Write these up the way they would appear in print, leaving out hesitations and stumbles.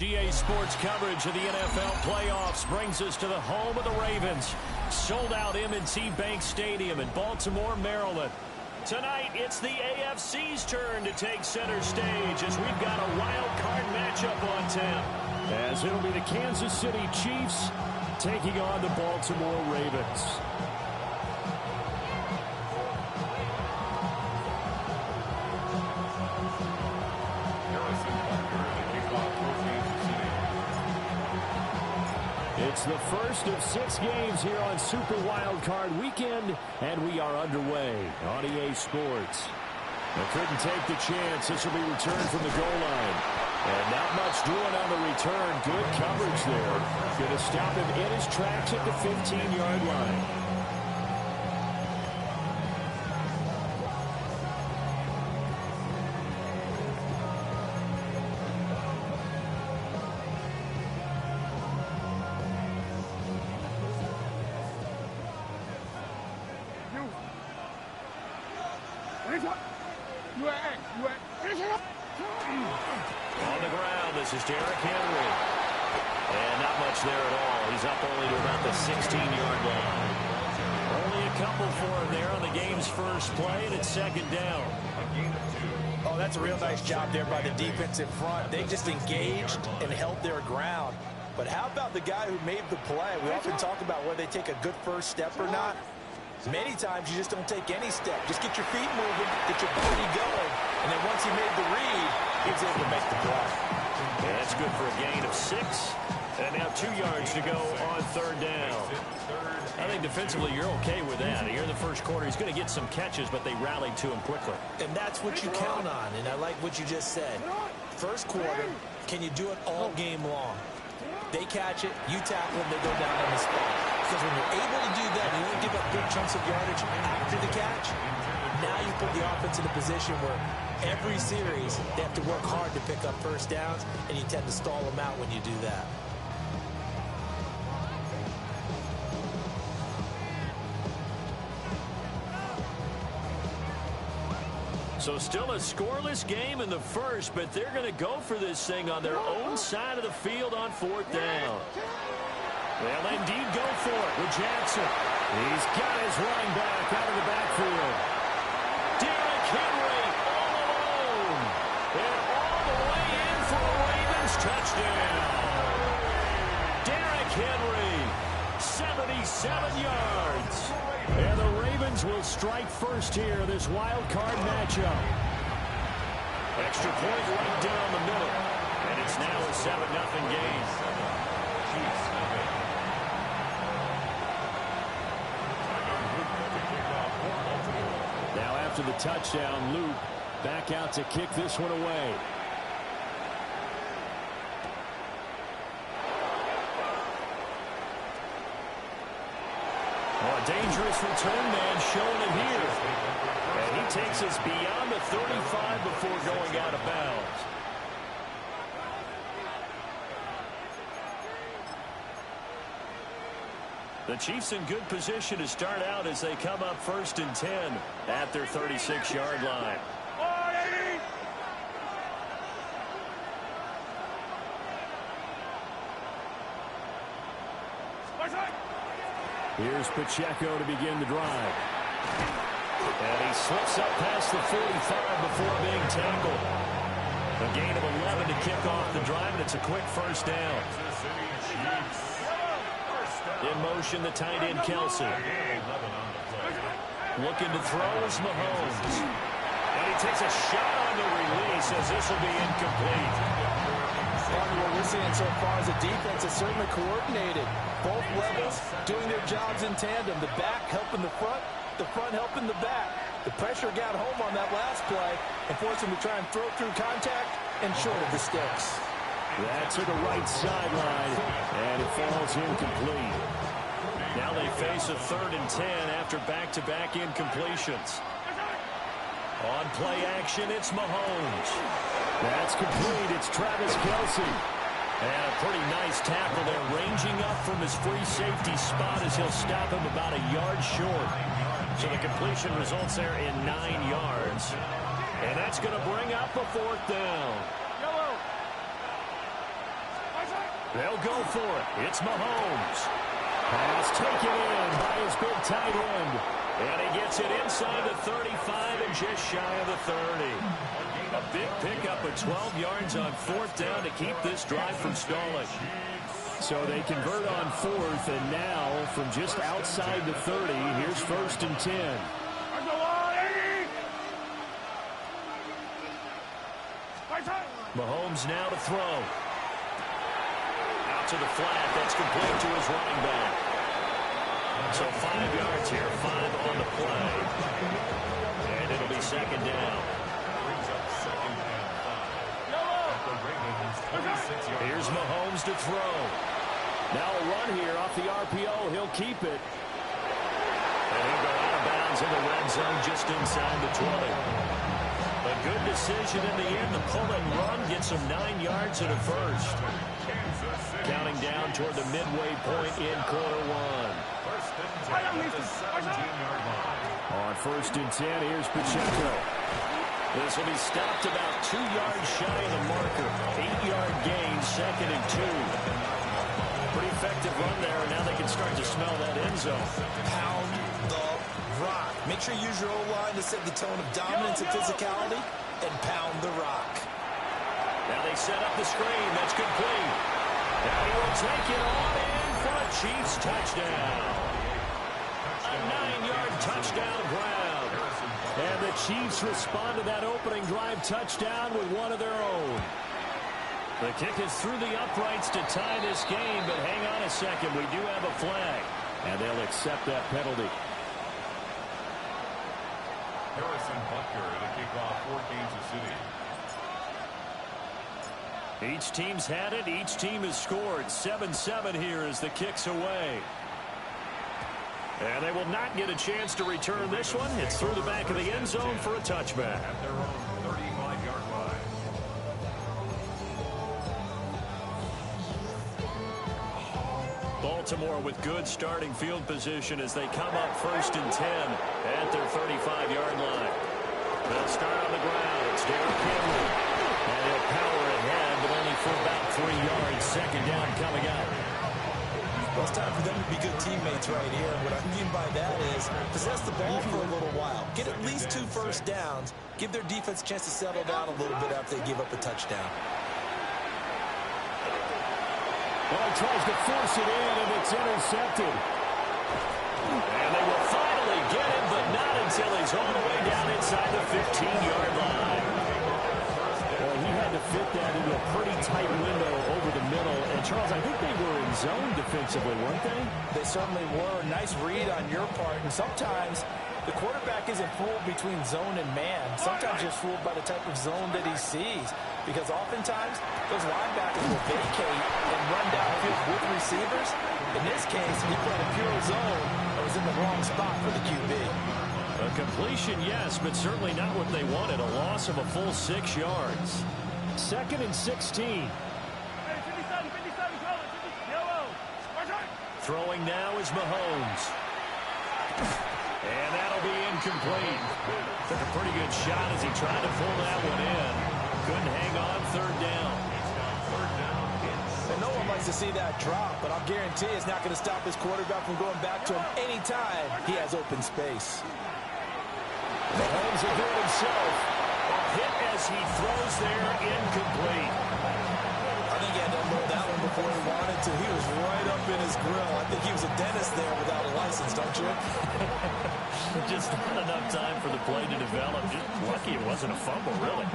EA Sports coverage of the NFL playoffs brings us to the home of the Ravens. Sold out M&T Bank Stadium in Baltimore, Maryland. Tonight, it's the AFC's turn to take center stage as we've got a wild card matchup on tap. As it'll be the Kansas City Chiefs taking on the Baltimore Ravens. It's the first of 6 games here on Super Wildcard Weekend, and we are underway on EA Sports. They couldn't take the chance. This will be returned from the goal line. And not much doing on the return. Good coverage there. Going to stop him in his tracks at the 15-yard line. On the ground, this is Derrick Henry. And not much there at all. He's up only to about the 16-yard line. Only a couple for him there on the game's first play, and it's second down. Oh, that's a real nice job there by the defense in front. They just engaged and held their ground. But how about the guy who made the play? We often talk about whether they take a good first step or not. Many times you just don't take any step. Just get your feet moving, get your body going, and then once he made the read, he was able to make the play. Yeah, that's good for a gain of 6. And now 2 yards to go on third down. I think defensively you're okay with that. Here in the first quarter, he's going to get some catches, but they rallied to him quickly. And that's what you count on, and I like what you just said. First quarter, can you do it all game long? They catch it, you tackle them, they go down on the spot. Because when you're able to do that, you don't give up big chunks of yardage after the catch. Now you put the offense in a position where every series they have to work hard to pick up first downs, and you tend to stall them out when you do that. So still a scoreless game in the first, but they're going to go for this thing on their own side of the field on fourth down. They'll indeed go for it with Jackson. He's got his running back out of the backfield. Derrick Henry all alone. And all the way in for a Ravens touchdown. Derrick Henry, 77 yards. And the Ravens will strike first here in this wild card matchup. Extra point right down the middle. And it's now a 7-0 game. Now after the touchdown, Luke back out to kick this one away. A dangerous return man showing it here. And he takes us beyond the 35 before going out of bounds. The Chiefs in good position to start out as they come up 1st and 10 at their 36-yard line. Here's Pacheco to begin the drive. And he slips up past the 45 before being tackled. A gain of 11 to kick off the drive, and it's a quick first down. In motion, the tight end, Kelsey. Looking to throw is Mahomes. And he takes a shot on the release as this will be incomplete. What we're seeing so far is a defense is certainly coordinated. Both levels doing their jobs in tandem. The back helping the front helping the back. The pressure got home on that last play and forced him to try and throw through contact and short of the sticks. That's to the right sideline, and it falls incomplete. Now they face a 3rd and 10 after back-to-back incompletions. On play action, it's Mahomes. That's complete. It's Travis Kelce. And a pretty nice tackle there, ranging up from his free safety spot as he'll stop him about a yard short. So the completion results there in 9 yards. And that's going to bring up a 4th down. They'll go for it. It's Mahomes. Pass taken in by his big tight end. And he gets it inside the 35 and just shy of the 30. A big pickup of 12 yards on fourth down to keep this drive from stalling. So they convert on fourth, and now from just outside the 30, here's 1st and 10. Mahomes now to throw. Out to the flat. That's complete to his running back. So 5 yards here, 5 on the play. And it'll be 2nd down. Here's Mahomes to throw. Now a run here off the RPO. He'll keep it. And he'll go out of bounds in the red zone just inside the 20. A good decision in the end. The pull and run gets him 9 yards and a first. Counting down toward the midway point in quarter one. On 1st and 10, here's Pacheco. This will be stopped about 2 yards shy of the marker. 8-yard gain, 2nd and 2. Pretty effective run there, and now they can start to smell that end zone. Pound the rock. Make sure you use your O-line to set the tone of dominance and physicality, and pound the rock. Now they set up the screen. That's complete. Now he will take it on in for a Chiefs touchdown. A 9-yard touchdown grab. And the Chiefs respond to that opening drive touchdown with one of their own. The kick is through the uprights to tie this game, but hang on a second. We do have a flag, and they'll accept that penalty. Harrison Butker to kick off for Kansas City. Each team's had it. Each team has scored. 7-7 here as the kick's away. And they will not get a chance to return this one. It's through the back of the end zone for a touchback. At their own 35-yard line. Baltimore with good starting field position as they come up 1st and 10 at their 35-yard line. They'll start on the ground. It's Derrick Henry. And he'll power ahead, but only for about 3 yards. 2nd down coming up. Well, it's time for them to be good teammates right here. What I mean by that is possess the ball for a little while. Get at least 2 first downs. Give their defense a chance to settle down a little bit after they give up a touchdown. Well, he tries to force it in, and it's intercepted. And they will finally get him, but not until he's all the way down inside the 15-yard line. Well, he had to fit that into a pretty tight window over the middle. And, Charles, I think they were in zone defensively, weren't they? They certainly were. Nice read on your part. And sometimes the quarterback isn't fooled between zone and man. Sometimes he's fooled by the type of zone that he sees. Because oftentimes, those linebackers will vacate and run downfield with receivers. In this case, he played a pure zone and was in the wrong spot for the QB. A completion, yes, but certainly not what they wanted. A loss of a full 6 yards. 2nd and 16. Throwing now is Mahomes. And that'll be incomplete. Took a pretty good shot as he tried to pull that one in. Couldn't hang on 3rd down. And no one likes to see that drop, but I'll guarantee it's not going to stop his quarterback from going back to him anytime he has open space. Mahomes will do it himself. A hit as he throws there, incomplete. I think he had to unload that one before he wanted to. He was right up in his grill. I think he was a dentist there without a license, don't you? Just not enough time for the play to develop. Just lucky it wasn't a fumble, really.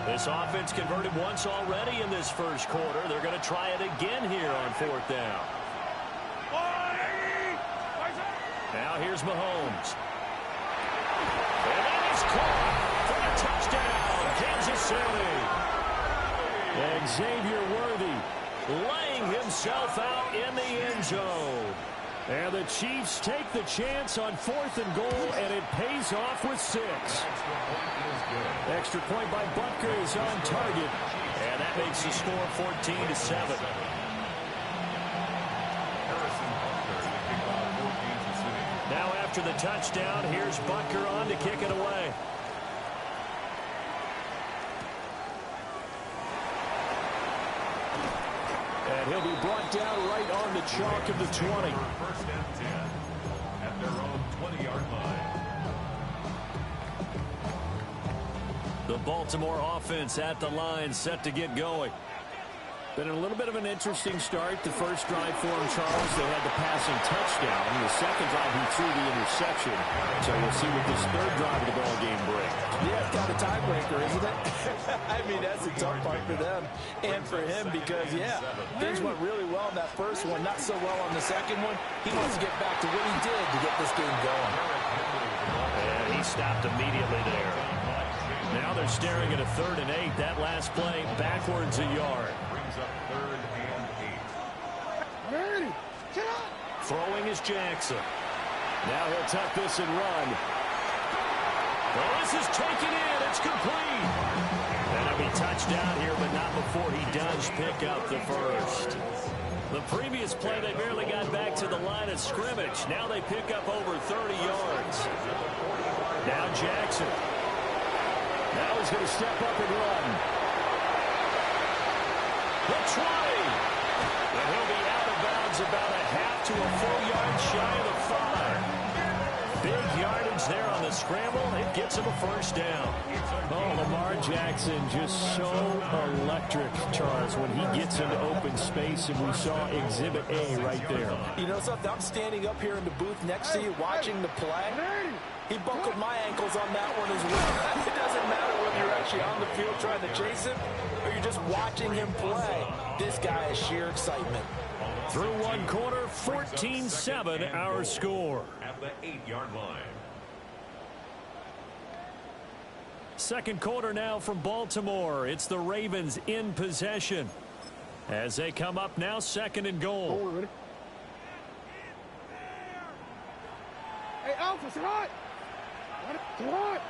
This offense converted once already in this first quarter. They're going to try it again here on 4th down. Now here's Mahomes. And that is caught for a touchdown, Kansas City. And Xavier Worthy laying himself out in the end zone. And the Chiefs take the chance on 4th and goal, and it pays off with 6. Extra point by Butker is on target. And that makes the score 14-7. Now after the touchdown, here's Butker on to kick it away. he'll be brought down right on the chalk of the 20. First and 10 at their own 20-yard line. The Baltimore offense at the line, set to get going. Been a little bit of an interesting start. The first drive for him, Charles, they had the passing touchdown. The second drive, he threw the interception. So we'll see what this third drive of the ball game brings. Yeah, it's got a tiebreaker, isn't it? I mean, that's a tough part for them and for him because, yeah, things went really well in that first one, not so well on the second one. He wants to get back to what he did to get this game going. And he stopped immediately there. Now they're staring at a 3rd and 8. That last play backwards a yard. Brings up 3rd and 8. Throwing is Jackson. Now he'll tuck this and run. Well, this is taken in. It's complete. And he'll be touched down here, but not before he does pick up the first. The previous play, they barely got back to the line of scrimmage. Now they pick up over 30 yards. Now Jackson. Now he's going to step up and run. The 20. And he'll be out of bounds about a half to a full yard shy of the 5. Big yardage there on the scramble. It gets him a first down. Oh, Lamar Jackson just so electric, Charles, when he gets into open space, and we saw Exhibit A right there. You know something? I'm standing up here in the booth next to you watching the play. He buckled my ankles on that one as well. It doesn't matter whether you're actually on the field trying to chase him or you're just watching him play. This guy is sheer excitement. Through one quarter, 14-7 our score. At the 8-yard line. Second quarter now from Baltimore. It's the Ravens in possession as they come up now 2nd and goal. Hey, Alpha, sit hot. Sit hot.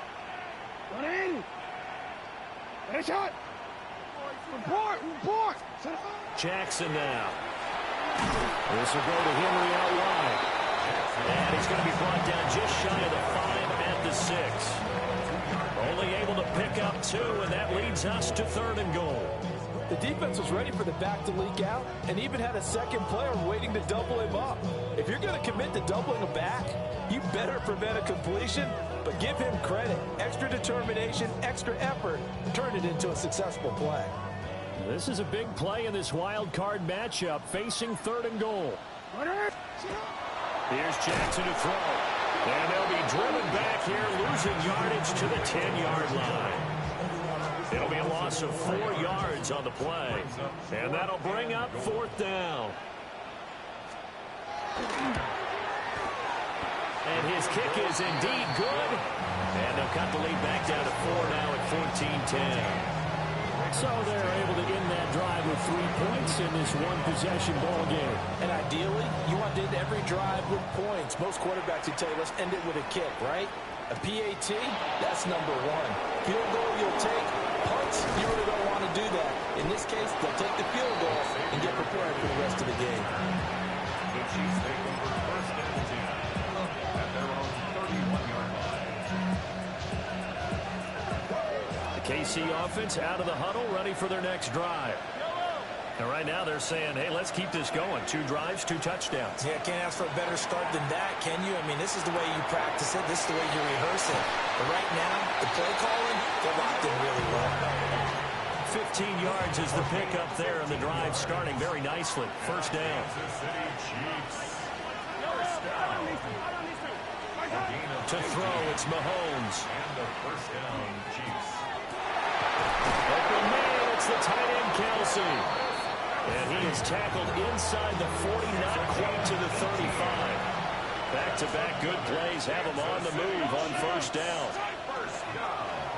180. Hey, shot. Report. Sit hot. Jackson now. This will go to Henry out wide. And he's going to be brought down just shy of the 5 at the 6. Only able to pick up 2, and that leads us to 3rd and goal. The defense was ready for the back to leak out and even had a second player waiting to double him up. If you're going to commit to doubling a back, you better prevent a completion, but give him credit. Extra determination, extra effort, turned it into a successful play. This is a big play in this wild card matchup, facing 3rd and goal. Here's Jackson to throw. And they'll be driven back here, losing yardage to the 10-yard line. It'll be a loss of 4 yards on the play. And that'll bring up 4th down. And his kick is indeed good. And they'll cut the lead back down to 4 now at 14-10. So they're able to end that drive with 3 points in this one-possession ball game. And ideally, you want to end every drive with points. Most quarterbacks would tell you, let's end it with a kick, right? A PAT, that's number 1. Field goal you'll take. Punts, you really don't want to do that. In this case, they'll take the field goal and get prepared for the rest of the game. The Chiefs take over 1st and 10 at their own 31-yard line. KC offense out of the huddle, ready for their next drive. And right now they're saying, hey, let's keep this going. 2 drives, 2 touchdowns. Yeah, can't ask for a better start than that, can you? I mean, this is the way you practice it. This is the way you rehearse it. But right now, the play calling, they're locked in really well. 15 yards is the pickup there, and the drive starting very nicely. First down. Kansas City Chiefs. First down. To throw, it's Mahomes. And the first down, Chiefs. Open man, it's the tight end, Kelsey. And he is tackled inside the 40, not quite to the 35. Back-to-back good plays have him on the move on first down.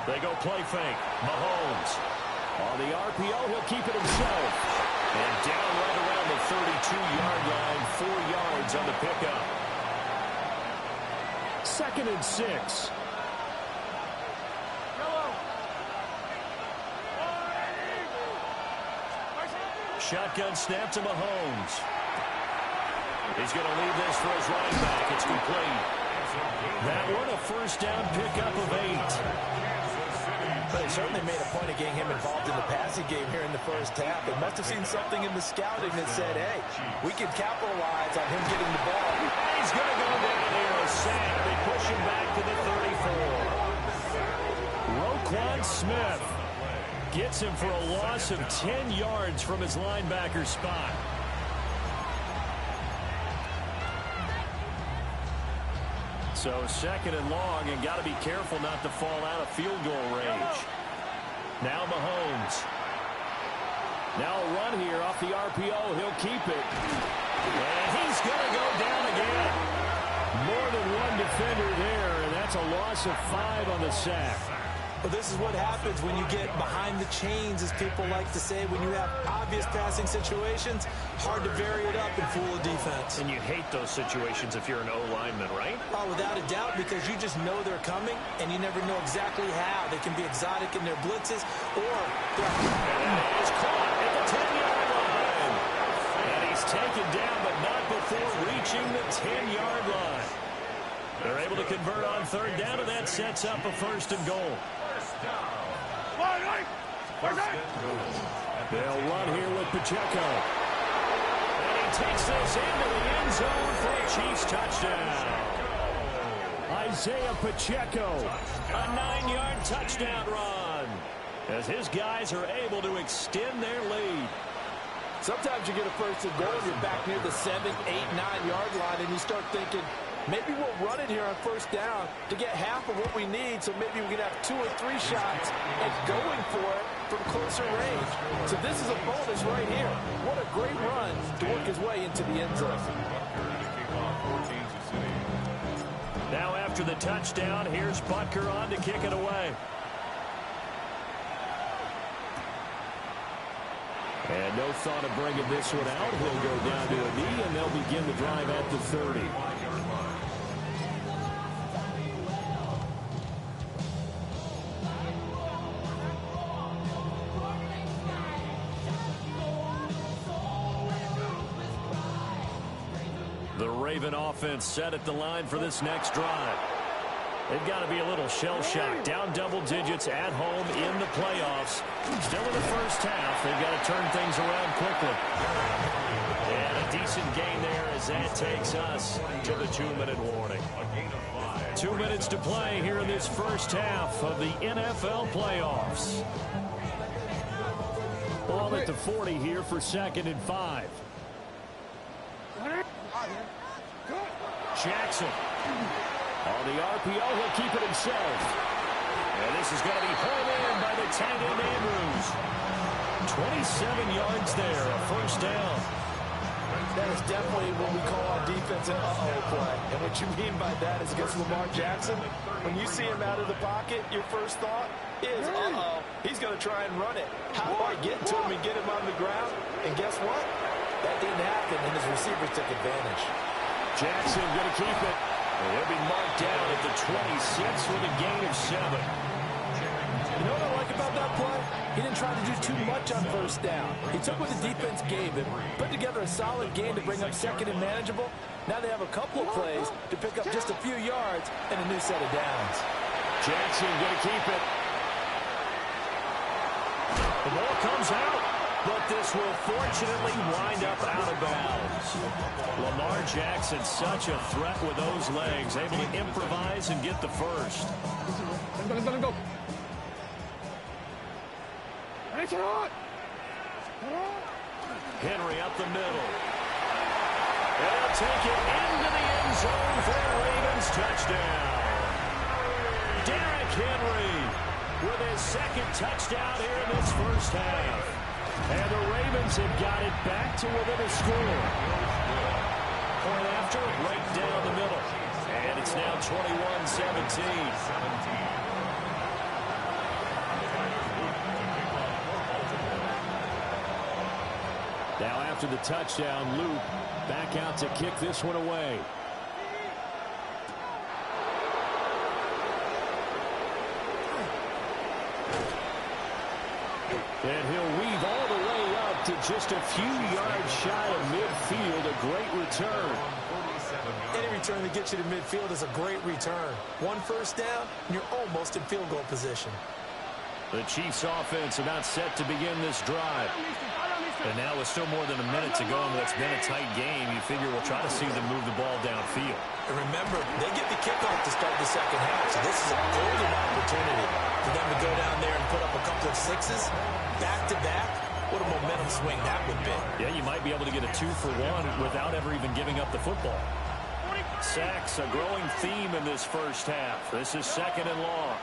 They go play fake. Mahomes. On the RPO, he'll keep it himself. And down right around the 32-yard line, 4 yards on the pickup. 2nd and 6. Shotgun snap to Mahomes. He's going to leave this for his running back. It's complete. That one a first down pickup of 8. They certainly made a point of getting him involved in the passing game here in the first half. They must have seen something in the scouting that said, hey, we can capitalize on him getting the ball. And he's going to go down here. A sack. They push him back to the 34. Roquan Smith gets him for a loss of 10 yards from his linebacker spot. So second and long, and got to be careful not to fall out of field goal range. Now Mahomes. Now a run here off the RPO. He'll keep it. And he's going to go down again. More than one defender there, and that's a loss of 5 on the sack. Well, this is what happens when you get behind the chains, as people like to say. When you have obvious passing situations, hard to vary it up and fool a defense. And you hate those situations if you're an O-lineman, right? Oh, without a doubt, because you just know they're coming, and you never know exactly how. They can be exotic in their blitzes, or they're... And it is caught at the 10-yard line. And he's taken down, but not before reaching the 10-yard line. They're able to convert on third down, and that sets up a first and goal. They'll run here with Pacheco. And he takes this into the end zone for a Chiefs touchdown. Isaiah Pacheco, a 9-yard touchdown run, as his guys are able to extend their lead. Sometimes you get a first and goal, you're back near the 7, 8, 9-yard line, and you start thinking, maybe we'll run it here on first down to get half of what we need, so maybe we can have 2 or 3 shots and going for it from closer range. So this is a bonus right here. What a great run to work his way into the end zone. Now after the touchdown, here's Butker on to kick it away. And no thought of bringing this one out. He'll go down to a knee, and they'll begin the drive at the 30. The Raven offense set at the line for this next drive. They've got to be a little shell-shocked. Down double digits at home in the playoffs. Still in the first half. They've got to turn things around quickly. And a decent gain there as that takes us to the 2-minute warning. 2 minutes to play here in this first half of the NFL playoffs. Ball at the 40 here for 2nd and 5. Jackson. On the RPO, he'll keep it himself. And this is going to be pulled in by the tight end Andrews. 27 yards there, a first down. That is definitely what we call on defense an uh-oh play. And what you mean by that is against Lamar Jackson, when you see him out of the pocket, your first thought is, uh-oh, he's going to try and run it. How do I get to him and get him on the ground? And guess what? That didn't happen, and his receivers took advantage. Jackson going to keep it. He'll be marked down at the 26 with a gain of 7. You know what I like about that play? He didn't try to do too much on first down. He took what the defense gave him, put together a solid game to bring up 2nd and manageable. Now they have a couple of plays to pick up just a few yards and a new set of downs. Jackson going to keep it. The ball comes out, but this will fortunately wind up out of bounds. Lamar Jackson, such a threat with those legs, able to improvise and get the first. Let's go. Henry up the middle. They'll take it into the end zone for a Ravens touchdown. Derrick Henry with his 2nd touchdown here in this first half. And the Ravens have got it back to within a score. Point after, right down the middle. And it's now 21-17. Now after the touchdown, Luke back out to kick this one away. And he'll weave all the way up to just a few yards shy of midfield. A great return. Any return that gets you to midfield is a great return. One first down, and you're almost in field goal position. The Chiefs offense about set to begin this drive. And now with still more than a minute to go in what's been a tight game, you figure we'll try to see them move the ball downfield. And remember, they get the kickoff to start the second half, so this is a golden opportunity for them to go down there and put up a couple of sixes back-to-back. What a momentum swing that would be. Yeah, you might be able to get a 2-for-1 without ever even giving up the football. Sacks, a growing theme in this first half. This is 2nd and long.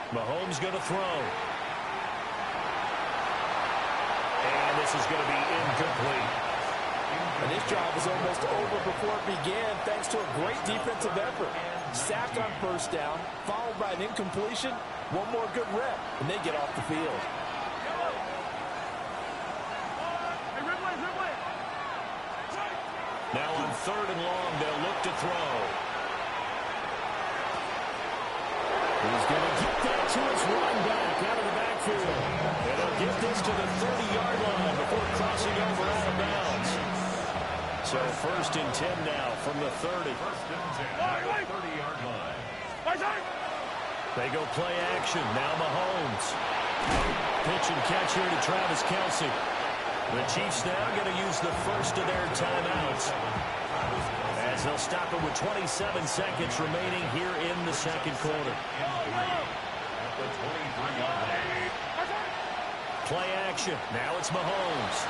Mahomes going to throw. And this is going to be incomplete. And this drive was almost over before it began thanks to a great defensive effort. Sack on first down, followed by an incompletion. One more good rep, and they get off the field. Now on 3rd and long, they'll look to throw. He's going to get that to his run back out of the backfield. And he'll get this to the 30-yard line before crossing over out of bounds. So 1st and 10 now from the 30. 1st and 10 at the 30-yard line. They go play action. Now Mahomes. Pitch and catch here to Travis Kelce. The Chiefs now going to use the first of their timeouts, as they'll stop it with 27 seconds remaining here in the second quarter. Play action. Now it's Mahomes.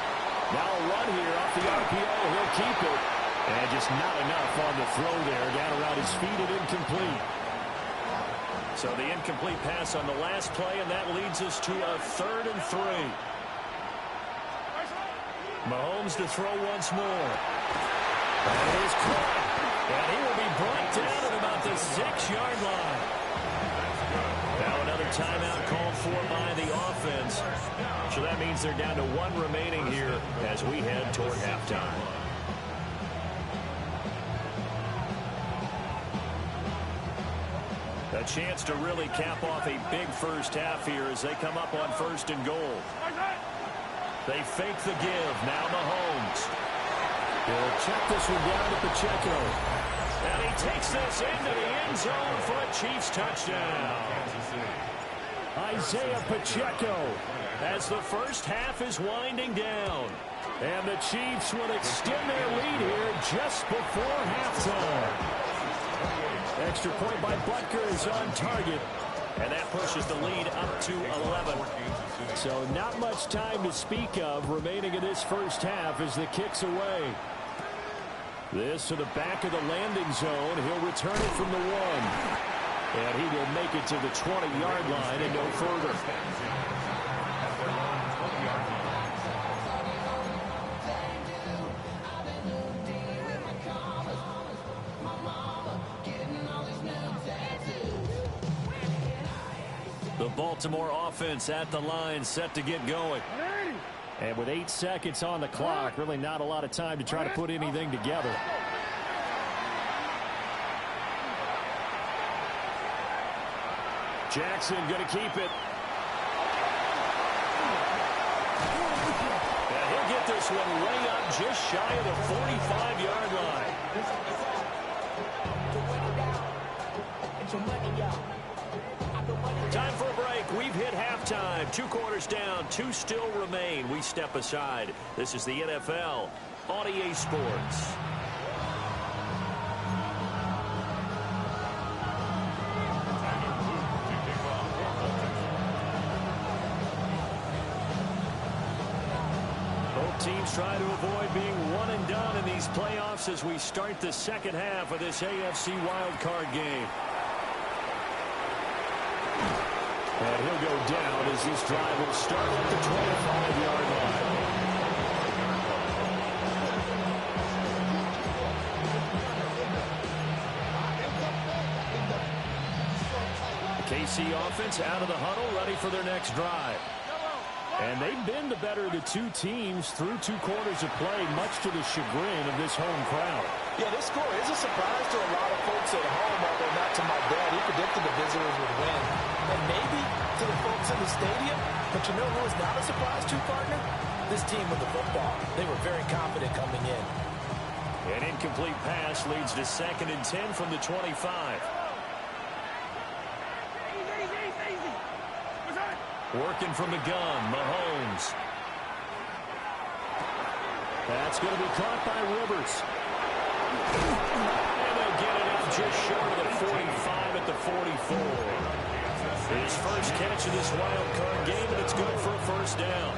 Now a run here off the RPO. He'll keep it. And just not enough on the throw there. Down around his feet and incomplete. So the incomplete pass on the last play, and that leads us to a 3rd and 3. Mahomes to throw once more. And it is caught. And he will be brought down at about the 6-yard line. Now another timeout called for by the offense. So that means they're down to 1 remaining here as we head toward halftime. A chance to really cap off a big first half here as they come up on 1st and goal. They fake the give. Now Mahomes. He'll check this one down to Pacheco. And he takes this into the end zone for a Chiefs touchdown. Isaiah Pacheco. As the first half is winding down. And the Chiefs will extend their lead here just before halftime. Extra point by Butker is on target. And that pushes the lead up to 11. So not much time to speak of remaining in this first half as the kick's away. This to the back of the landing zone. He'll return it from the 1. And he will make it to the 20-yard line and no further. The Baltimore offense at the line, set to get going. And with 8 seconds on the clock, really not a lot of time to try to put anything together. Jackson going to keep it. And he'll get this one way up just shy of the 45-yard line. Time for a break. We've hit halftime. 2 quarters down. 2 still remain. We step aside. This is the NFL on EA Sports. Both teams try to avoid being one and done in these playoffs as we start the second half of this AFC wildcard game. And he'll go down as this drive will start at the 25-yard line. The KC offense out of the huddle, ready for their next drive. And they've been the better of the 2 teams through 2 quarters of play, much to the chagrin of this home crowd. Yeah, this score is a surprise to a lot of folks at home, although not to my dad. He predicted the visitors would win. And maybe to the folks in the stadium. But you know who is not a surprise to, partner? This team with the football. They were very confident coming in. An incomplete pass leads to 2nd and 10 from the 25. Working from the gun, Mahomes. That's going to be caught by Rivers. And they'll get it out just short of the 45 at the 44. His first catch of this wild card game, and it's good for a first down.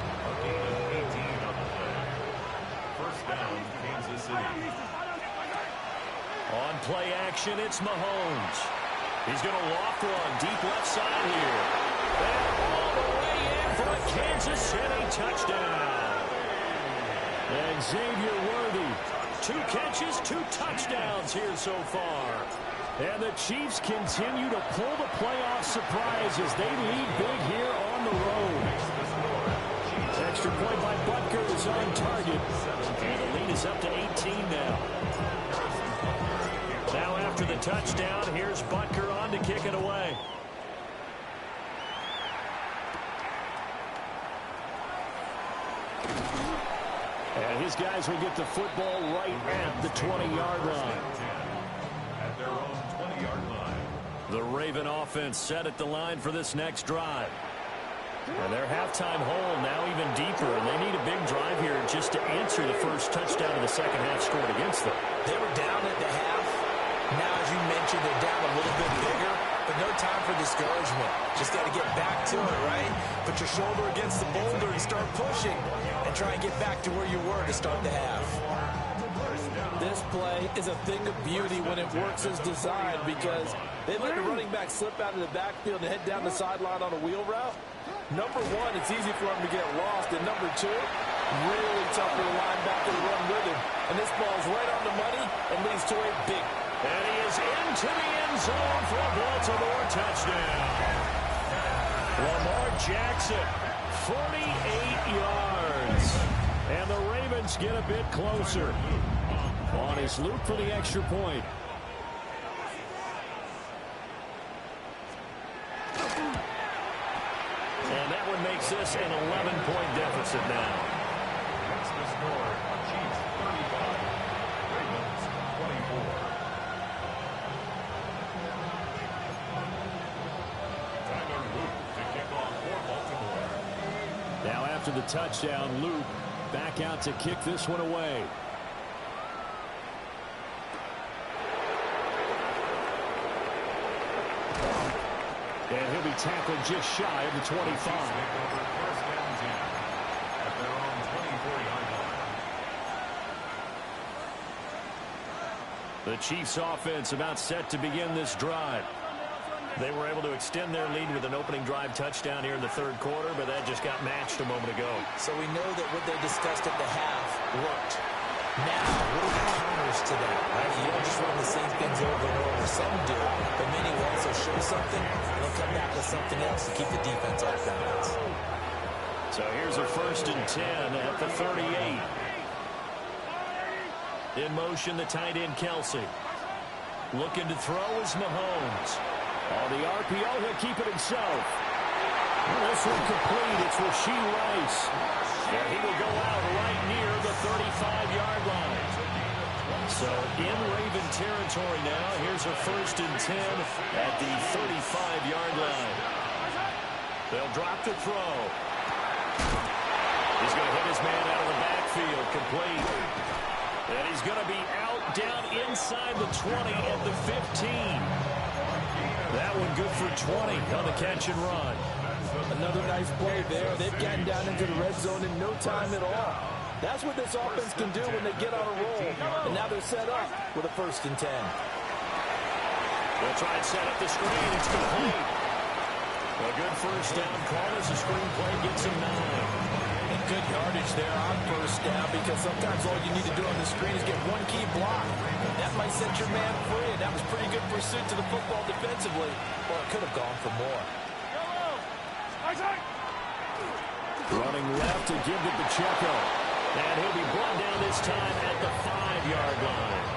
First down, Kansas City. On play action, it's Mahomes. He's going to loft one deep left side here. And all the way in for a Kansas City touchdown. And Xavier Worthy. 2 catches, 2 touchdowns here so far. And the Chiefs continue to pull the playoff surprise as they lead big here on the road. Extra point by Butker is on target. And the lead is up to 18 now. Now after the touchdown, here's Butker on to kick it away. And his guys will get the football right at the 20-yard line. At their own 20-yard line. The Raven offense set at the line for this next drive. And their halftime hole now even deeper, and they need a big drive here just to answer the first touchdown of the second half scored against them. They were down at the half. Now, as you mentioned, they're down a little bit bigger, but no time for discouragement. Just got to get back to it, right? Put your shoulder against the boulder and start pushing, and try and get back to where you were to start the half. This play is a thing of beauty when it works as designed because they let the running back slip out of the backfield and head down the sideline on a wheel route. Number one, it's easy for him to get lost. And number two, really tough for the linebacker to run with him. And this ball's right on the money and leads to a big. And he is into the end zone for a Baltimore touchdown. Lamar Jackson, 48 yards. And the Ravens get a bit closer. On his loop for the extra point. And that one makes this an 11-point deficit now. That's the score. Chiefs 35, Ravens 24. Tyler Luke to kick off for Baltimore. Now after the touchdown, Luke back out to kick this one away. And he'll be tackled just shy of the 25. First down 10 at their own 24-yard line. The Chiefs offense about set to begin this drive. They were able to extend their lead with an opening drive touchdown here in the third quarter, but that just got matched a moment ago. So we know that what they discussed at the half worked. Now, what are the counters to that, right? You don't just run the same things over and over. Some do, but many will also show something, and they'll come back with something else to keep the defense off balance. So here's a 1st and 10 at the 38. In motion, the tight end, Kelsey. Looking to throw is Mahomes. On the RPO, he'll keep it himself. This one complete. It's Rashee Rice. And he will go out right near the 35-yard line. So in Raven territory now. Here's a 1st and 10 at the 35-yard line. They'll drop the throw. He's going to hit his man out of the backfield. Complete. And he's going to be out down inside the 20 at the 15. That one good for 20 on the catch and run. Another nice play there. They've gotten down into the red zone in no time at all. That's what this offense can do when they get on a roll. And now they're set up with a 1st and 10. They'll try and set up the screen. It's complete. A good first down call as the screen play gets him 9. And good yardage there on 1st down because sometimes all you need to do on the screen is get one key block. That might set your man free, and that was pretty good pursuit to the football defensively. Or it could have gone for more. Running left to give it to Checo. And he'll be brought down this time at the 5-yard line.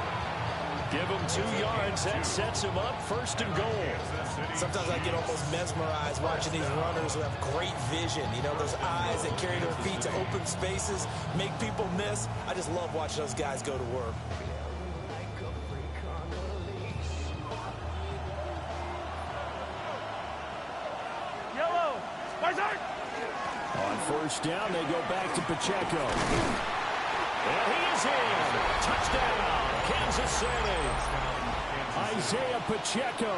Give him 2 yards. That sets him up 1st and goal. Sometimes I get almost mesmerized watching these runners who have great vision. You know, those eyes that carry their feet to open spaces, make people miss. I just love watching those guys go to work. On 1st down, they go back to Pacheco. And he is in. Touchdown, Kansas City. Isaiah Pacheco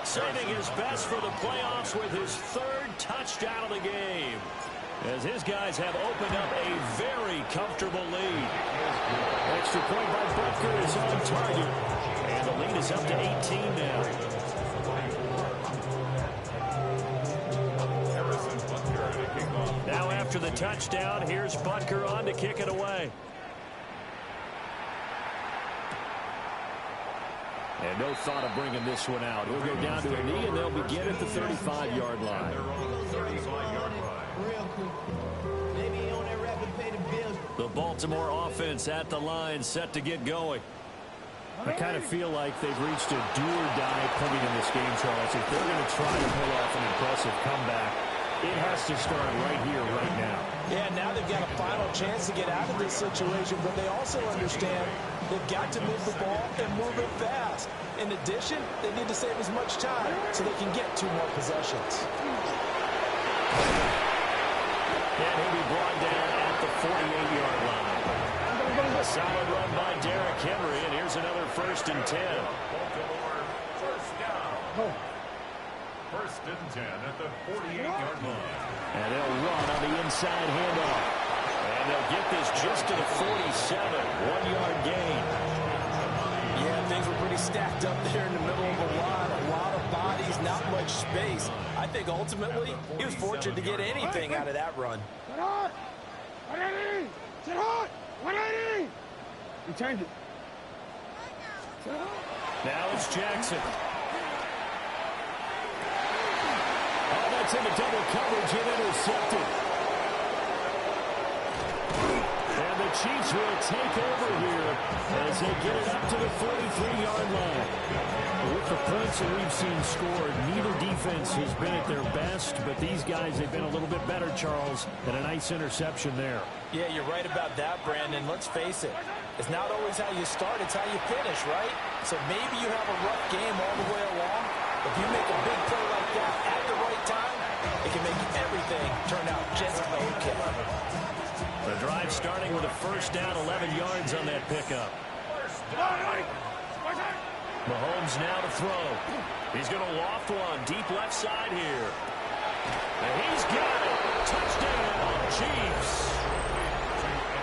saving his best for the playoffs with his 3rd touchdown of the game, as his guys have opened up a very comfortable lead. Extra point by Butker is on target. And the lead is up to 18 now. Now after the touchdown, here's Butker on to kick it away. And no thought of bringing this one out. He'll go down to a knee, and they'll begin at the 35-yard line. The Baltimore offense at the line, set to get going. I kind of feel like they've reached a do-or-die point in this game, Charles. If they're going to try to pull off an impressive comeback, it has to start right here, right now. Yeah, now they've got a final chance to get out of this situation, but they also understand they've got to move the ball and move it fast. In addition, they need to save as much time so they can get 2 more possessions. And he'll be brought down at the 48-yard line. A solid run by Derrick Henry, and here's another 1st and 10. Baltimore, 1st down. 1st and 10 at the 48-yard line. And they'll run on the inside handoff. And they'll get this just to the 47. 1-yard gain. Yeah, things were pretty stacked up there in the middle of the line. A lot of bodies, not much space. I think ultimately he was fortunate to get anything out of that run. You change it. Now it's Jackson. Oh, that's into double coverage and intercepted. And the Chiefs will take over here as they get it up to the 43-yard line. With the points that we've seen scored, neither defense has been at their best, but these guys have been a little bit better, Charles, and a nice interception there. Yeah, you're right about that, Brandon. Let's face it. It's not always how you start, it's how you finish, right? So maybe you have a rough game all the way along. If you make a big play like that at the right time, it can make everything turn out just okay. The drive starting with a 1st down, 11 yards on that pickup. Mahomes now to throw. He's going to loft one deep left side here. And he's got it. Touchdown, Chiefs.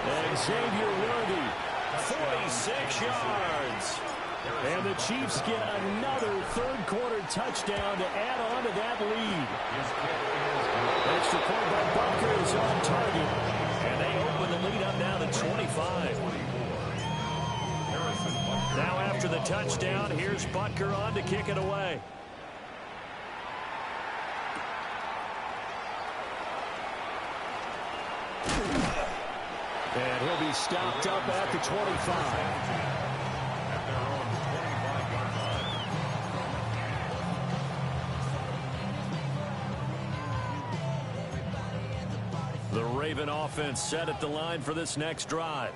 And Xavier Worthy, 46 yards. And the Chiefs get another 3rd quarter touchdown to add on to that lead. Extra point by Butker is on target. And they open the lead up now to 25. Now after the touchdown, here's Butker on to kick it away. And he'll be stopped up at the 25. The Raven offense set at the line for this next drive.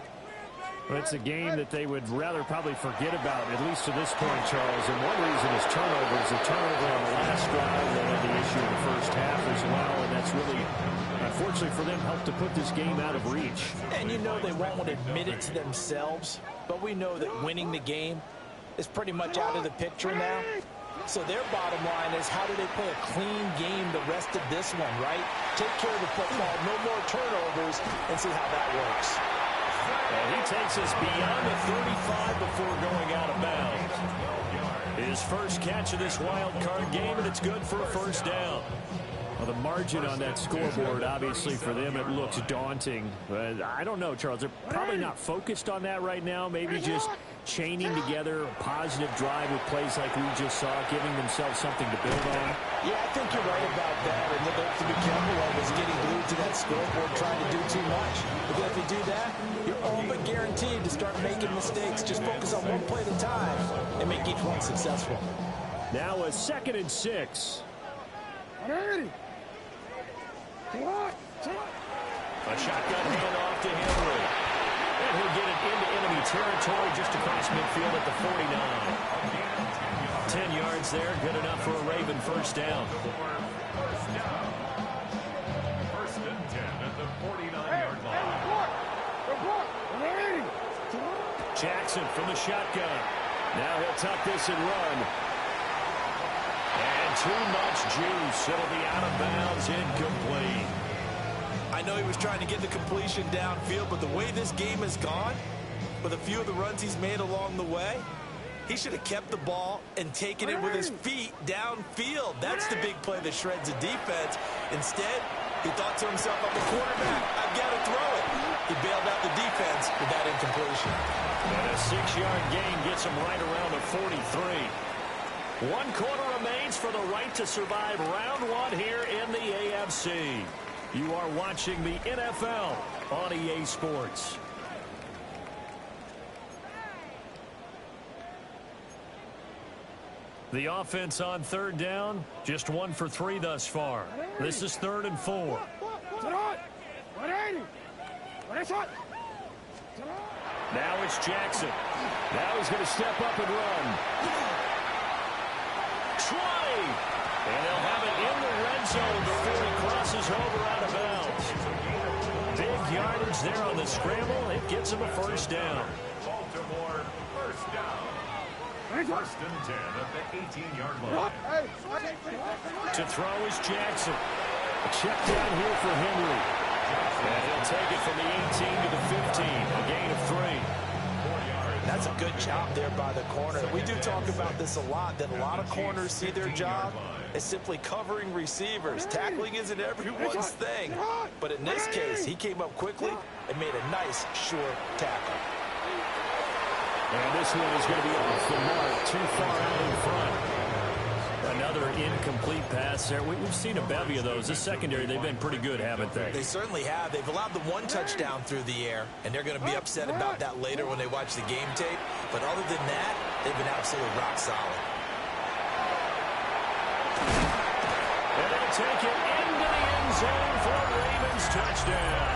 Well, it's a game that they would rather probably forget about, at least to this point, Charles. And one reason is turnovers. A turnover on the last drive. They had the issue in the 1st half as well, and that's really, unfortunately for them, helped to put this game out of reach. And you know they won't admit it to themselves, but we know that winning the game is pretty much out of the picture now. So their bottom line is, how do they play a clean game the rest of this one, right? Take care of the football, no more turnovers, and see how that works. And he takes us beyond the 35 before going out of bounds. His 1st catch of this wild card game, and it's good for a 1st down. Well, the margin on that scoreboard, obviously, for them, it looks daunting. But I don't know, Charles. They're probably not focused on that right now. Maybe just chaining together a positive drive with plays like we just saw, giving themselves something to build on. Yeah, I think you're right about that. And what they have to be careful of is getting glued to that scoreboard trying to do too much. Because if you do that, you're up against guaranteed to start making mistakes. Just focus on one play at a time and make each one successful. Now a 2nd and 6. A shotgun handoff to Henry. And he'll get it into enemy territory just across midfield at the 49. 10 yards there, good enough for a Raven first down. First and 10 at the 49-yard line. Jackson from the shotgun. Now he'll tuck this and run. And too much juice. It'll be out of bounds, incomplete. I know he was trying to get the completion downfield, but the way this game has gone, with a few of the runs he's made along the way, he should have kept the ball and taken it with his feet downfield. That's the big play that shreds the defense. Instead, he thought to himself, I'm the quarterback, I've got to throw it. He bailed out the defense with that incompletion. And a 6-yard gain gets him right around the 43. 1 quarter remains for the right to survive round 1 here in the AFC. You are watching the NFL on EA Sports. The offense on 3rd down, just 1 for 3 thus far. This is 3rd and 4. Now it's Jackson. Now he's going to step up and run. 20. And they'll have it in the red zone before he crosses over out of bounds. Big yardage there on the scramble. It gets him a first down. Baltimore, first down. First and 10 at the 18-yard line. To throw is Jackson. A check down here for Henry. And he'll take it from the 18 to the 15. A gain of 3. That's a good job there by the corner. We do talk about this a lot, that a lot of corners see their job as simply covering receivers. Tackling isn't everyone's thing. But in this case, he came up quickly and made a nice, short tackle. And this one is going to be off the mark, too far out in front. Another incomplete pass there. We've seen a bevy of those. This secondary, they've been pretty good, haven't they? They certainly have. They've allowed the 1 touchdown through the air, and they're going to be upset about that later when they watch the game tape. But other than that, they've been absolutely rock solid. And they'll take it into the end zone for a Ravens touchdown.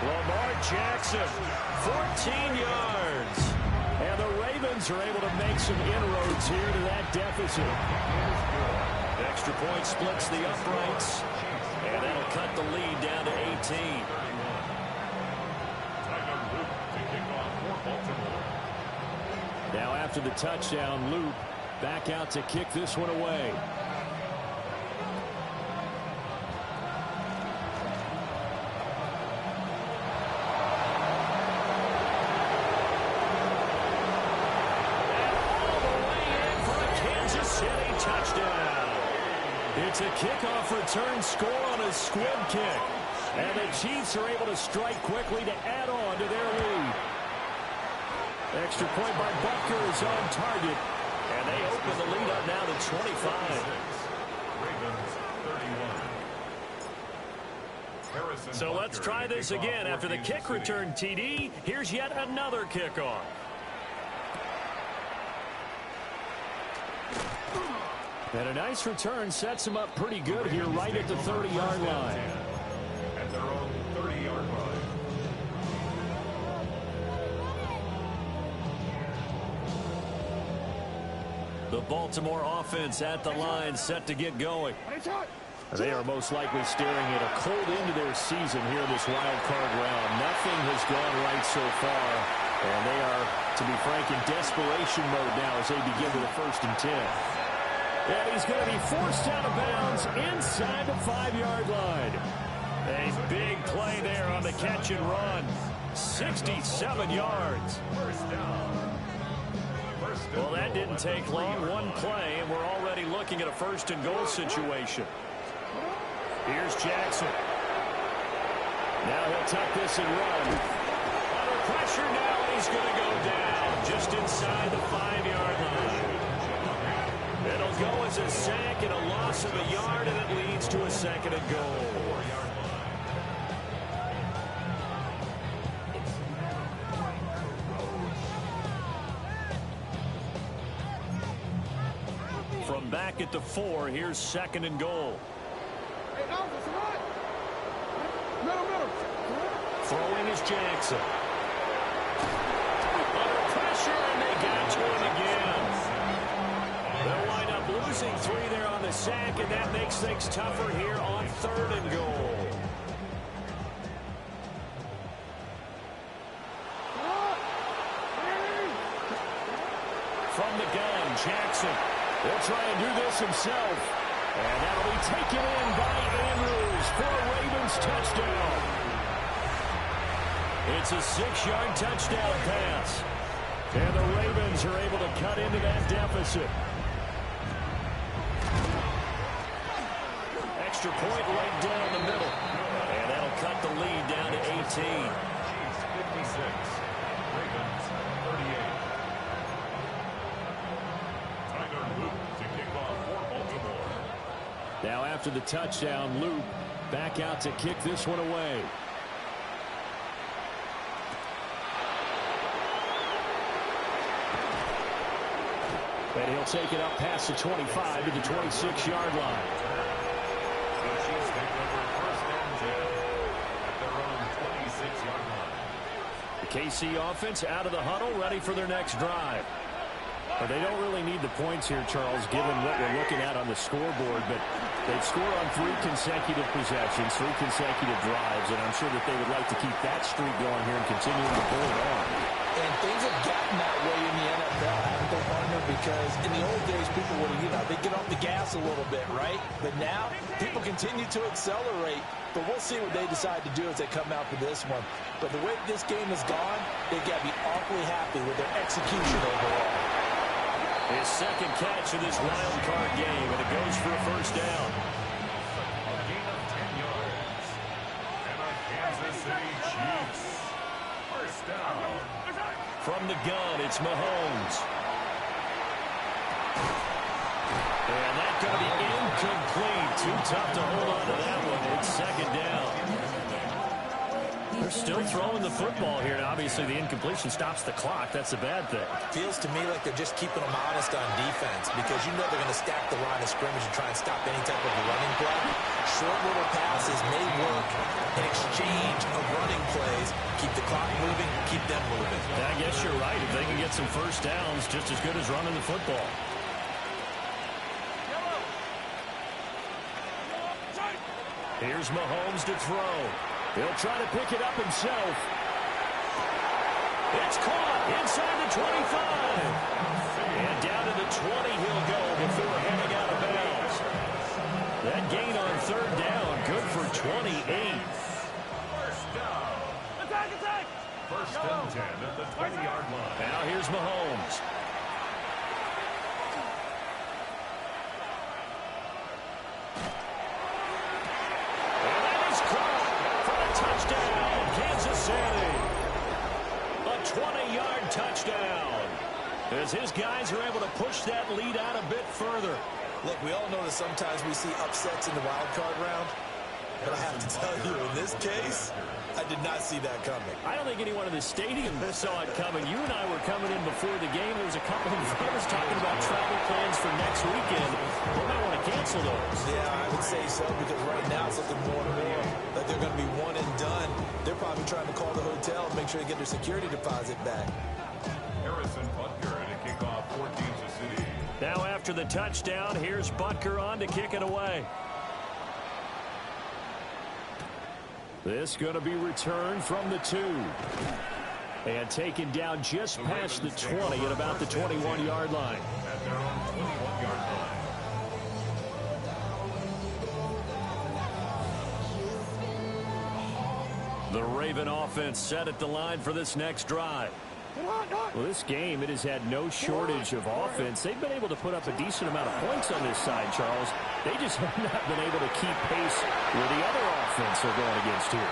Lamar Jackson, 14 yards. And the Ravens are able to make some inroads here to that deficit. Extra point splits the uprights. And that'll cut the lead down to 18. Now after the touchdown, Loop back out to kick this one away. It's a kickoff return score on a squib kick. And the Chiefs are able to strike quickly to add on to their lead. Extra point by Butker is on target. And they open the lead up now to 25. So let's try this again. After the kick return TD, here's yet another kickoff. And a nice return sets him up pretty good here right at the 30-yard line. At their own 30-yard line. The Baltimore offense at the line set to get going. They are most likely staring at a cold end to their season here in this wild card round. Nothing has gone right so far. And they are, to be frank, in desperation mode now as they begin with a 1st and 10. And he's going to be forced out of bounds inside the 5-yard line. A big play there on the catch and run. 67 yards. Well, that didn't take long. 1 play, and we're already looking at a 1st and goal situation. Here's Jackson. Now he'll tuck this and run. Under pressure now, and he's going to go down just inside the 5-yard line. It'll go as a sack and a loss of a yard, and it leads to a 2nd and goal. them back at the 4. Here's 2nd and goal. Throwing is Jackson. Under pressure, and they got to him again. They'll wind up losing 3 there on the sack, and that makes things tougher here on 3rd and goal. From the gun, Jackson. He'll try and do this himself. And that'll be taken in by Andrews for a Ravens touchdown. It's a 6-yard touchdown pass. And the Ravens are able to cut into that deficit. Extra point right down the middle. And that'll cut the lead down to 18. Chiefs 56. Ravens 38. Tyler Luke to kick off for Baltimore. Now after the touchdown, Luke back out to kick this one away. And he'll take it up past the 25 to the 26-yard line. The Chiefs take over 1st and 10 at their own 26-yard line. The KC offense out of the huddle, ready for their next drive. But they don't really need the points here, Charles, given what we're looking at on the scoreboard. But they've scored on 3 consecutive possessions, 3 consecutive drives, and I'm sure that they would like to keep that streak going here and continuing to pull it on. And things have gotten that way in the NFL, haven't they, partner? Because in the old days, people would, they get off the gas a little bit, right? But now, people continue to accelerate. But we'll see what they decide to do as they come out for this one. But the way this game has gone, they've got to be awfully happy with their execution overall. His 2nd catch of this wild card game, and it goes for a 1st down. A gain of 10 yards. And our Kansas City Chiefs. 1st down. From the gun, it's Mahomes. And that's going to be incomplete. Too tough to hold on to that one. It's 2nd down. They're still throwing the football here. Now, obviously, the incompletion stops the clock. That's a bad thing. Feels to me like they're just keeping them honest on defense because you know they're going to stack the line of scrimmage and try and stop any type of running play. Short little passes may work in exchange of running plays. Keep the clock moving, keep them moving. I guess you're right. If they can get some 1st downs, just as good as running the football. Here's Mahomes to throw. He'll try to pick it up himself. It's caught inside the 25. And down to the 20 he'll go before heading out of bounds. That gain on 3rd down, good for 28. 1st down. Attack! 1st and 10 at the 20-yard line. Now here's Mahomes. Touchdown, Kansas City. A 20-yard touchdown. As his guys are able to push that lead out a bit further. Look, we all know that sometimes we see upsets in the wild card round. But I have to tell you, in this case, I did not see that coming. I don't think anyone in the stadium saw it coming. You and I were coming in before the game. There was a couple of us talking about travel plans for next weekend. We might want to cancel those. Yeah, I would say so, because right now it's looking more and more like they're going to be one and done. They're probably trying to call the hotel and make sure they get their security deposit back. Harrison Butker to kick off for Kansas City. Now after the touchdown, here's Butker on to kick it away. This going to be returned from the 2. And taken down just past the 20 at about the 21-yard line. At their own 21-yard line. The Raven offense set at the line for this next drive. Well, this game, it has had no shortage of offense. They've been able to put up a decent amount of points on this side, Charles. They just have not been able to keep pace with the other offense they're going against here.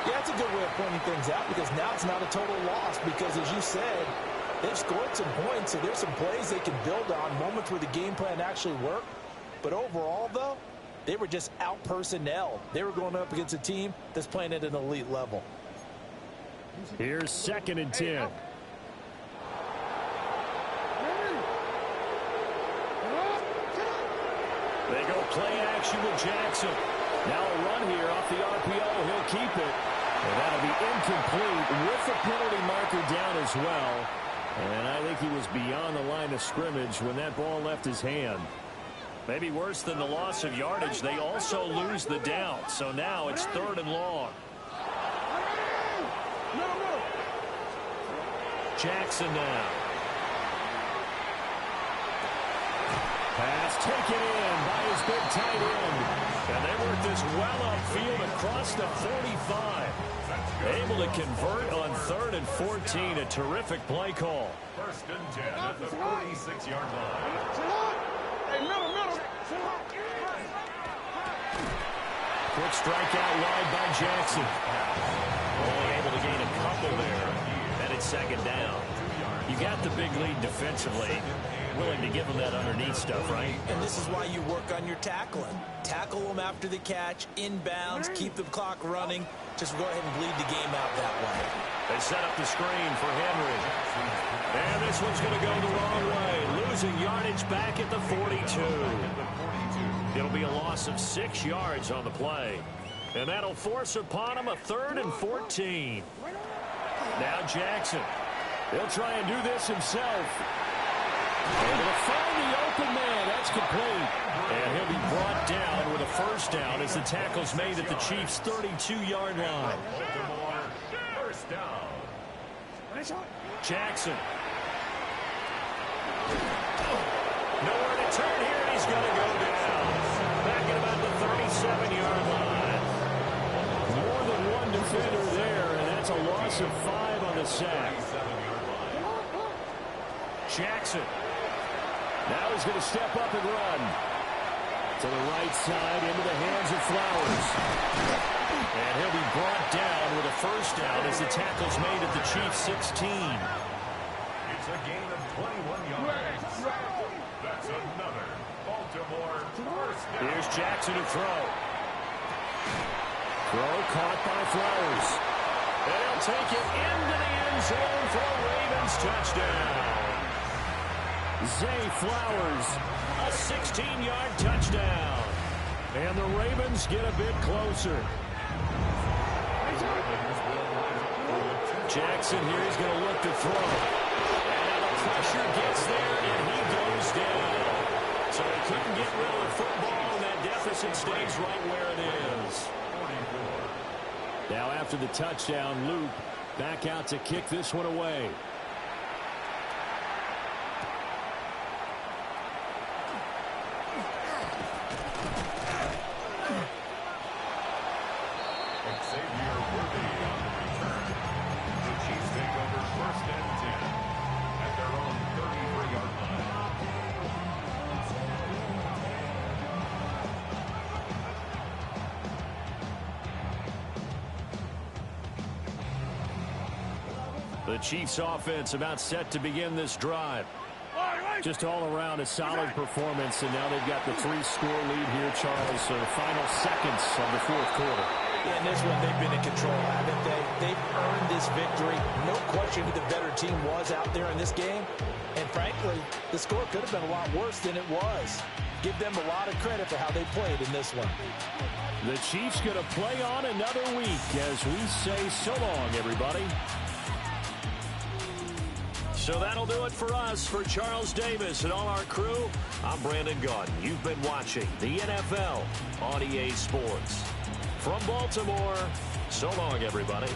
Yeah, that's a good way of pointing things out because now it's not a total loss because, as you said, they've scored some points, so there's some plays they can build on, moments where the game plan actually worked. But overall, though, they were just out-personnel. They were going up against a team that's playing at an elite level. Here's 2nd and 10. They go play action with Jackson. Now a run here off the RPO. He'll keep it. And that'll be incomplete with the penalty marker down as well. And I think he was beyond the line of scrimmage when that ball left his hand. Maybe worse than the loss of yardage, they also lose the down. So now it's 3rd and long. Jackson now. Pass taken in by his big tight end. And they work this well upfield across the 45. Able to convert on 3rd and 14. A terrific play call. 1st and 10 at the 46-yard line. Quick strike out wide by Jackson. Only able to gain a couple there. And it's 2nd down. You got the big lead defensively. Willing to give them that underneath stuff, right? And this is why you work on your tackling. Tackle them after the catch, inbounds, keep the clock running. Just go ahead and bleed the game out that way. They set up the screen for Henry. And this one's going to go the wrong way. Losing yardage back at the 42. It'll be a loss of 6 yards on the play. And that'll force upon him a 3rd and 14. Now Jackson. He'll try and do this himself. Able to find the open man. That's complete. And he'll be brought down with a 1st down as the tackle's made at the Chiefs' 32-yard line. Baltimore, 1st down. Jackson. Nowhere to turn here, and he's going to go down. Back at about the 37-yard line. More than one defender there, and that's a loss of 5 on the sack. Jackson. Now he's going to step up and run. To the right side, into the hands of Flowers. And he'll be brought down with a 1st down as the tackle's made at the Chiefs' 16. It's a gain of 21 yards. That's another Baltimore 1st down. Here's Jackson to throw. Throw caught by Flowers. And he'll take it into the end zone for a Ravens touchdown. Zay Flowers, a 16-yard touchdown. And the Ravens get a bit closer. Jackson here is going to look to throw. And the pressure gets there, and he goes down. So he couldn't get rid of the football, and that deficit stays right where it is. Now after the touchdown, Luke back out to kick this one away. The Chiefs offense about set to begin this drive. Just all around a solid performance, and now they've got the 3-score lead here, Charles. So the final seconds of the 4th quarter. Yeah, in this one, they've been in control, haven't they? They've earned this victory. No question who the better team was out there in this game. And frankly, the score could have been a lot worse than it was. Give them a lot of credit for how they played in this one. The Chiefs going to play on another week as we say so long, everybody. So that'll do it for us. For Charles Davis and all our crew, I'm Brandon Gaudin. You've been watching the NFL on EA Sports. From Baltimore, so long, everybody.